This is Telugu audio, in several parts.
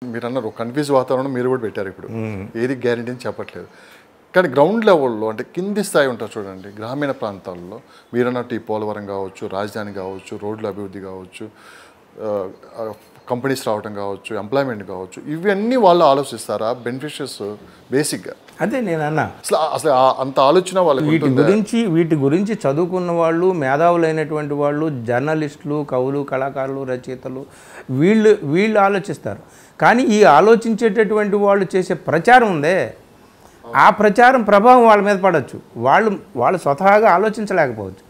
మీరన్నారు కన్ఫ్యూజ్ వాతావరణం మీరు కూడా పెట్టారు ఇప్పుడు. ఏది గ్యారెంటీ అని చెప్పట్లేదు. కానీ గ్రౌండ్ లెవెల్లో అంటే కింది స్థాయి ఉంటారు చూడండి, గ్రామీణ ప్రాంతాల్లో మీరన్నట్టు ఈ పోలవరం కావచ్చు, రాజధాని కావచ్చు, రోడ్ల అభివృద్ధి కావచ్చు, కంపెనీస్ రావడం కావచ్చు, ఎంప్లాయ్మెంట్ కావచ్చు, ఇవన్నీ వాళ్ళు ఆలోచిస్తారా? బెనిఫిషియస్ బేసిక్గా అదే నేను అన్నా. అసలు అంత ఆలోచన వాళ్ళకి వీటి గురించి చదువుకున్న వాళ్ళు, మేధావులైనటువంటి వాళ్ళు, జర్నలిస్టులు, కవులు, కళాకారులు, రచయితలు వీళ్ళు ఆలోచిస్తారు. కానీ ఈ ఆలోచించేటటువంటి వాళ్ళు చేసే ప్రచారం ఉందే, ఆ ప్రచారం ప్రభావం వాళ్ళ మీద పడవచ్చు. వాళ్ళు స్వతహాగా ఆలోచించలేకపోవచ్చు.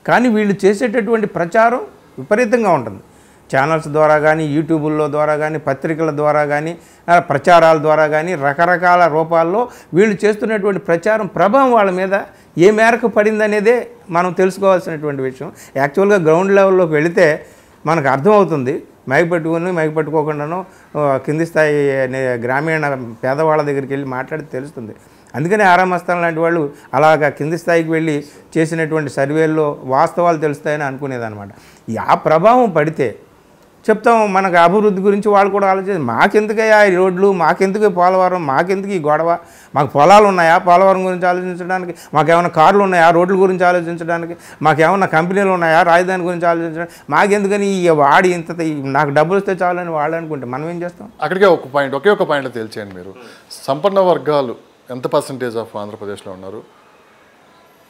కానీ వీళ్ళు చేసేటటువంటి ప్రచారం విపరీతంగా ఉంటుంది. ఛానల్స్ ద్వారా కానీ, యూట్యూబుల్లో ద్వారా కానీ, పత్రికల ద్వారా కానీ, ప్రచారాల ద్వారా కానీ, రకరకాల రూపాల్లో వీళ్ళు చేస్తున్నటువంటి ప్రచారం ప్రభావం వాళ్ళ మీద ఏ మేరకు పడింది అనేదే మనం తెలుసుకోవాల్సినటువంటి విషయం. యాక్చువల్గా గ్రౌండ్ లెవెల్లోకి వెళితే మనకు అర్థమవుతుంది. మైక్ పట్టుకోకుండానో కింది స్థాయి గ్రామీణ పేదవాళ్ళ దగ్గరికి వెళ్ళి మాట్లాడి తెలుస్తుంది. అందుకని ఆరామస్థానం లాంటి వాళ్ళు అలాగా కింది స్థాయికి వెళ్ళి చేసినటువంటి సర్వేల్లో వాస్తవాలు తెలుస్తాయని అనుకునేదన్నమాట. ఆ ప్రభావం పడితే చెప్తాం. మనకు అభివృద్ధి గురించి వాళ్ళు కూడా ఆలోచించి, మాకెందుకయ్యా ఈ రోడ్లు, మాకెందుకు పోలవరం, మాకెందుకు ఈ గొడవ, మాకు పొలాలు ఉన్నాయా పోలవరం గురించి ఆలోచించడానికి, మాకేమైనా కార్లు ఉన్నాయా రోడ్ల గురించి ఆలోచించడానికి, మాకేమైనా కంపెనీలు ఉన్నాయా రాజధాని గురించి ఆలోచించడానికి, మాకెందుకని వాడి ఇంత నాకు డబ్బులు వస్తే చాలని వాళ్ళు అనుకుంటే మనం ఏం చేస్తాం? అక్కడికే ఒకే ఒక పాయింట్లో తేల్చేయండి మీరు. సంపన్న వర్గాలు ఎంత పర్సంటేజ్ ఆఫ్ ఆంధ్రప్రదేశ్లో ఉన్నారు,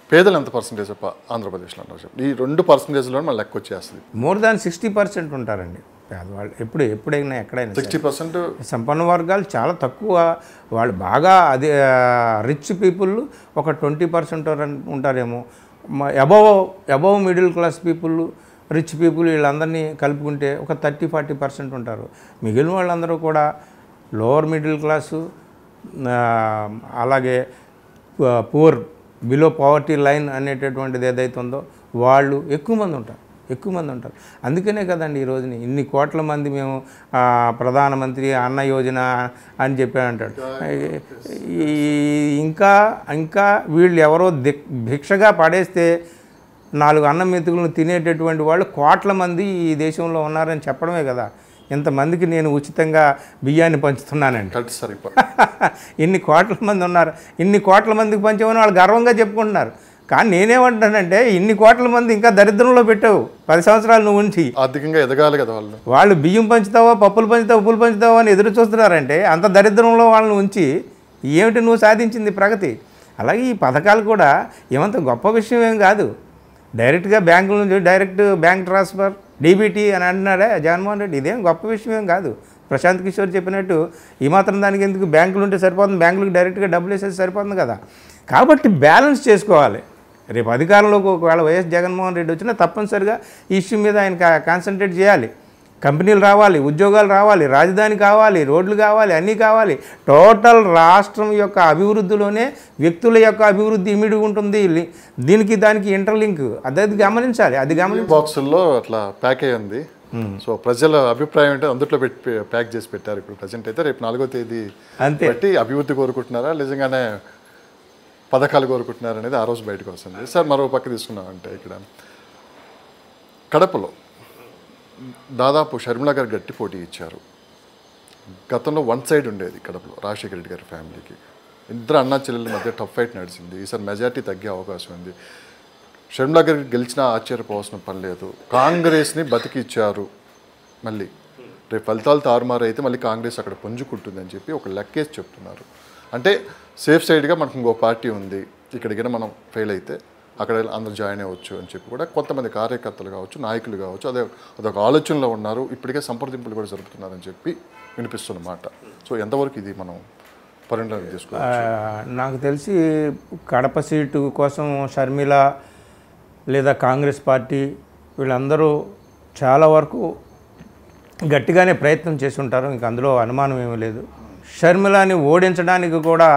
పేదలు ఎంత పర్సంటేజ్ ఆఫ్ ఆంధ్రప్రదేశ్లో ఉన్నారు? ఈ 2% మన లెక్క వచ్చేస్తుంది. మోర్ దాన్ 60% ఉంటారండి పేదవాళ్ళు. ఎప్పుడైనా ఎక్కడైనా 60%. సంపన్న వర్గాలు చాలా తక్కువ. వాళ్ళు బాగా అదే రిచ్ పీపుల్ ఒక 20% ఉంటారేమో. Above middle class people, rich people వీళ్ళందరినీ కలుపుకుంటే ఒక 30-40% ఉంటారు. మిగిలిన వాళ్ళందరూ కూడా లోవర్ మిడిల్ క్లాసు, అలాగే పూర్, బిలో పవర్టీ లైన్ అనేటటువంటిది ఏదైతే ఉందో వాళ్ళు ఎక్కువ మంది ఉంటారు. అందుకనే కదండి ఈ రోజుని ఇన్ని కోట్ల మంది మేము ప్రధానమంత్రి అన్న యోజన అని చెప్పి అంటాడు. ఇంకా వీళ్ళు ఎవరో భిక్షగా పడేస్తే 4 అన్నం మెతుకులను తినేటటువంటి వాళ్ళు కోట్ల మంది ఈ దేశంలో ఉన్నారని చెప్పడమే కదా ఇంతమందికి నేను ఉచితంగా బియ్యాన్ని పంచుతున్నానండి. ఇన్ని కోట్ల మంది ఉన్నారు. ఇన్ని కోట్ల మందికి పంచామని వాళ్ళు గర్వంగా చెప్పుకుంటున్నారు. కానీ నేనేమంటానంటే ఇన్ని కోట్ల మంది ఇంకా దరిద్రంలో పెట్టావు. 10 సంవత్సరాలు నువ్వు ఉంచి ఆర్థికంగా ఎదగాలి కదా వాళ్ళు బియ్యం పంచుతావా, పప్పులు పంచుతావా, ఉప్పులు పంచుతావా అని ఎదురు చూస్తున్నారంటే అంత దరిద్రంలో వాళ్ళని ఉంచి ఏమిటి నువ్వు సాధించింది ప్రగతి? అలాగే ఈ పథకాలు కూడా ఏమంత గొప్ప విషయం ఏం కాదు. డైరెక్ట్గా బ్యాంకుల నుంచి డైరెక్ట్ బ్యాంక్ ట్రాన్స్ఫర్, డీబీటీ అని అంటున్నాడే జగన్మోహన్ రెడ్డి. ఇదేం గొప్ప విషయం ఏం కాదు. ప్రశాంత్ కిషోర్ చెప్పినట్టు ఈ మాత్రం దానికి ఎందుకు, బ్యాంకులు ఉంటే సరిపోతుంది, బ్యాంకులకు డైరెక్ట్గా డబ్బులు వేసేది సరిపోతుంది కదా. కాబట్టి బ్యాలెన్స్ చేసుకోవాలి. రేపు అధికారంలోకి ఒకవేళ వైఎస్ జగన్మోహన్ రెడ్డి వచ్చినా తప్పనిసరిగా ఈ ఇష్యూ మీద ఆయన కాన్సన్ట్రేట్ చేయాలి. కంపెనీలు రావాలి, ఉద్యోగాలు రావాలి, రాజధాని కావాలి, రోడ్లు కావాలి, అన్నీ కావాలి. టోటల్ రాష్ట్రం యొక్క అభివృద్ధిలోనే వ్యక్తుల యొక్క అభివృద్ధి ఇమిడి ఉంటుంది. దీనికి దానికి ఇంటర్లింక్ అది గమనించాలి. అది బాక్సుల్లో అట్లా ప్యాక్ అయ్యింది. సో ప్రజల అభిప్రాయం అంటే అందుట్లో ప్యాక్ చేసి పెట్టారు. ఇప్పుడు ప్రజెంట్ అయితే రేపు 4వ తేదీ అంతే బట్టి అభివృద్ధి కోరుకుంటున్నారా నిజంగానే పథకాలు కోరుకుంటున్నారా అనేది ఆ రోజు బయటకు వస్తుంది. సార్ మరో పక్క తీసుకున్నామంటే ఇక్కడ కడపలో దాదాపు షర్మిల గారు గట్టి పోటీ ఇచ్చారు. గతంలో 1 సైడ్ ఉండేది కడపలో రాజశేఖర రెడ్డి గారి ఫ్యామిలీకి. ఇద్దరు అన్నా చెల్లెల మధ్య టఫ్ ఫైట్ నడిచింది. ఈసారి మెజార్టీ తగ్గే అవకాశం ఉంది. షర్మిల గారికి గెలిచినా ఆశ్చర్యపోవాల్సిన పని లేదు. కాంగ్రెస్ని బతికిచ్చారు. మళ్ళీ రేపు ఫలితాలు తారుమారు అయితే మళ్ళీ కాంగ్రెస్ అక్కడ పుంజుకుంటుందని చెప్పి ఒక లెక్కేసి చెప్తున్నారు. అంటే సేఫ్ సైడ్గా మనకు ఇంకో పార్టీ ఉంది, ఇక్కడికైనా మనం ఫెయిల్ అయితే అక్కడ అందరూ జాయిన్ అవ్వచ్చు అని చెప్పి కూడా కొంతమంది కార్యకర్తలు కావచ్చు, నాయకులు కావచ్చు అదొక ఆలోచనలో ఉన్నారు. ఇప్పటికే సంప్రదింపులు కూడా జరుపుతున్నారని చెప్పి వినిపిస్తున్నమాట. సో ఎంతవరకు ఇది మనం పరిణామం తీసుకోవచ్చు? నాకు తెలిసి కడప సీటు కోసం షర్మిల లేదా కాంగ్రెస్ పార్టీ వీళ్ళందరూ చాలా వరకు గట్టిగానే ప్రయత్నం చేసి ఉంటారు. ఇంక అందులో అనుమానం ఏమీ లేదు. షర్మిలని ఓడించడానికి కూడా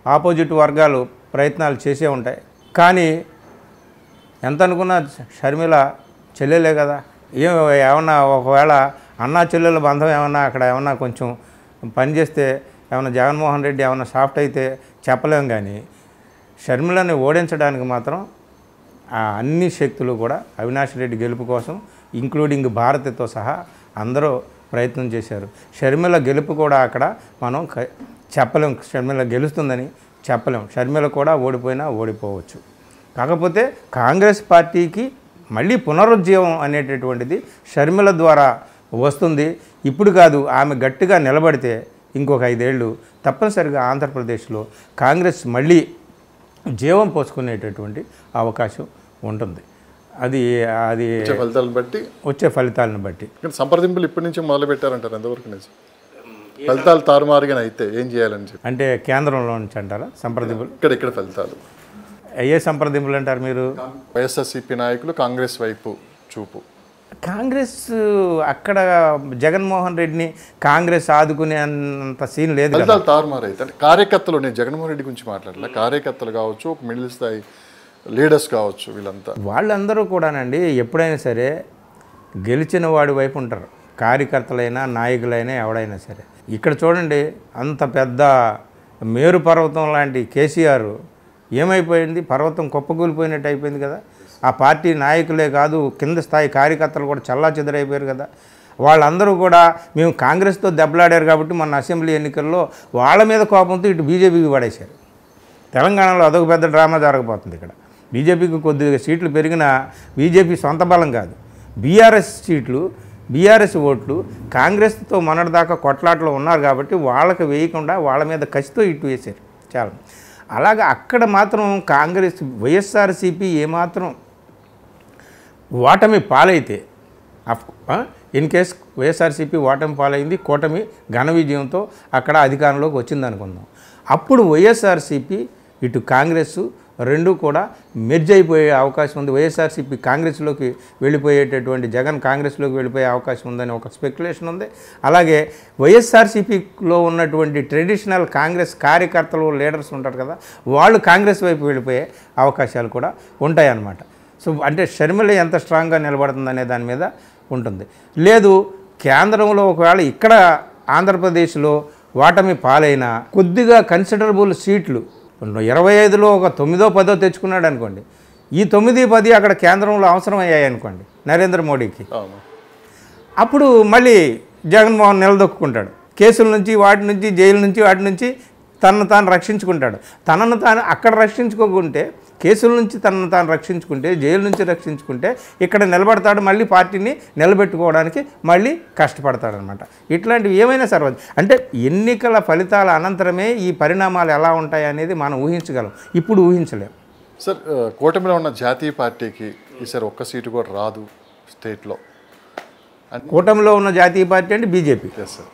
ఆపోజిట్ వర్గాలు ప్రయత్నాలు చేసే ఉంటాయి. కానీ ఎంత అనుకున్నా షర్మిల చెల్లెలే కదా. ఏమన్నా ఒకవేళ అన్నా చెల్లెల బంధం ఏమన్నా అక్కడ ఏమన్నా కొంచెం పనిచేస్తే ఏమన్నా జగన్మోహన్ రెడ్డి ఏమన్నా సాఫ్ట్ అయితే చెప్పలేం. కానీ షర్మిలని ఓడించడానికి మాత్రం అన్ని శక్తులు కూడా అవినాష్ రెడ్డి గెలుపు కోసం ఇంక్లూడింగ్ భారతితో సహా అందరూ ప్రయత్నం చేశారు. షర్మిల గెలుపు కూడా అక్కడ మనం చెప్పలేం, షర్మిల గెలుస్తుందని చెప్పలేం. షర్మిల కూడా ఓడిపోయినా ఓడిపోవచ్చు. కాకపోతే కాంగ్రెస్ పార్టీకి మళ్ళీ పునరుజ్జీవం అనేటటువంటిది షర్మిల ద్వారా వస్తుంది. ఇప్పుడు కాదు, ఆమె గట్టిగా నిలబడితే ఇంకొక 5 ఏళ్ళు తప్పనిసరిగా ఆంధ్రప్రదేశ్లో కాంగ్రెస్ మళ్ళీ జీవం పోసుకునేటటువంటి అవకాశం ఉంటుంది. అది వచ్చే ఫలితాలను బట్టి సంప్రదింపులు ఇప్పటి నుంచి మొదలు పెట్టారంటారు. ఎంతవరకు నిజం? ఫలితాలు తారుమారుగా అయితే ఏం చేయాలని చెప్పి అంటే కేంద్రంలో నుంచి అంటారా సంప్రదింపులు? ఇక్కడ ఫలితాలు ఏ సంప్రదింపులు అంటారు మీరు? వైఎస్ఆర్సీపీ నాయకులు కాంగ్రెస్ వైపు చూపు. కాంగ్రెస్ అక్కడ జగన్మోహన్ రెడ్డిని కాంగ్రెస్ ఆదుకునే అంత సీన్ లేదు. ఫలితాలు తారుమారు అయితే అంటే కార్యకర్తలు, నేను జగన్మోహన్ రెడ్డి గురించి మాట్లాడలే, కార్యకర్తలు కావచ్చు, మిడిల్ స్థాయి లీడర్స్ కావచ్చు, వాళ్ళందరూ కూడానండి ఎప్పుడైనా సరే గెలిచిన వాడి వైపు ఉంటారు. కార్యకర్తలైనా నాయకులైనా ఎవడైనా సరే. ఇక్కడ చూడండి, అంత పెద్ద మేరు పర్వతం లాంటి కేసీఆర్ ఏమైపోయింది? పర్వతం కుప్పకూలిపోయినట్టు అయిపోయింది కదా. ఆ పార్టీ నాయకులే కాదు, కింద స్థాయి కార్యకర్తలు కూడా చల్లాచెదరైపోయారు కదా. వాళ్ళందరూ కూడా మేము కాంగ్రెస్తో దెబ్బలాడారు కాబట్టి మొన్న అసెంబ్లీ ఎన్నికల్లో వాళ్ళ మీద కోపంతో ఇటు బీజేపీకి పడేశారు. తెలంగాణలో అదొక పెద్ద డ్రామా జరగబోతుంది. ఇక్కడ బీజేపీకి కొద్దిగా సీట్లు పెరిగినా బీజేపీ సొంత బలం కాదు, బీఆర్ఎస్ సీట్లు, బీఆర్ఎస్ ఓట్లు కాంగ్రెస్తో మొన్నటిదాకా కొట్లాటలో ఉన్నారు కాబట్టి వాళ్ళకి వేయకుండా వాళ్ళ మీద కసితో ఇటు వేశారు చాలా. అలాగే అక్కడ మాత్రం కాంగ్రెస్ వైఎస్ఆర్సీపీ ఏమాత్రం ఓటమి పాలైతే, ఇన్ కేస్ వైఎస్ఆర్సీపీ ఓటమి పాలైంది, కూటమి ఘన విజయంతో అక్కడ అధికారంలోకి వచ్చిందనుకుందాం. అప్పుడు వైఎస్ఆర్సీపీ ఇటు కాంగ్రెస్ రెండు కూడా మెర్జ్ అయిపోయే అవకాశం ఉంది. వైఎస్ఆర్సీపీ కాంగ్రెస్లోకి వెళ్ళిపోయేటటువంటి, జగన్ కాంగ్రెస్లోకి వెళ్ళిపోయే అవకాశం ఉందని ఒక స్పెక్యులేషన్ ఉంది. అలాగే వైఎస్ఆర్సీపీలో ఉన్నటువంటి ట్రెడిషనల్ కాంగ్రెస్ కార్యకర్తలు, లీడర్స్ ఉంటారు కదా, వాళ్ళు కాంగ్రెస్ వైపు వెళ్ళిపోయే అవకాశాలు కూడా ఉంటాయన్నమాట. సో అంటే షర్మిల ఎంత స్ట్రాంగ్గా నిలబడుతుందనే దాని మీద ఉంటుంది. లేదు, కేంద్రంలో ఒకవేళ ఇక్కడ ఆంధ్రప్రదేశ్లో ఓటమి పాలైన కొద్దిగా కన్సిడరబుల్ సీట్లు 25లో ఒక 9దో 10దో తెచ్చుకున్నాడు అనుకోండి, ఈ 9, 10 అక్కడ కేంద్రంలో అవసరం అయ్యాయి అనుకోండి నరేంద్ర మోడీకి, అప్పుడు మళ్ళీ జగన్మోహన్ నిలదొక్కుంటాడు. కేసుల నుంచి, వాటి నుంచి, జైలు నుంచి, వాటి నుంచి తనను తాను రక్షించుకుంటాడు. తనను తాను అక్కడ రక్షించుకోకుంటే, కేసుల నుంచి తనను తాను రక్షించుకుంటే, జైలు నుంచి రక్షించుకుంటే ఇక్కడ నిలబడతాడు, మళ్ళీ పార్టీని నిలబెట్టుకోవడానికి మళ్ళీ కష్టపడతాడనమాట. ఇట్లాంటివి ఏమైనా సరే అంటే ఎన్నికల ఫలితాల అనంతరమే ఈ పరిణామాలు ఎలా ఉంటాయి అనేది మనం ఊహించగలం, ఇప్పుడు ఊహించలేం. సార్, కూటమిలో ఉన్న జాతీయ పార్టీకి ఈసారి ఒక్క సీటు కూడా రాదు స్టేట్లో. కూటమిలో ఉన్న జాతీయ పార్టీ అంటే బీజేపీ. Yes sir.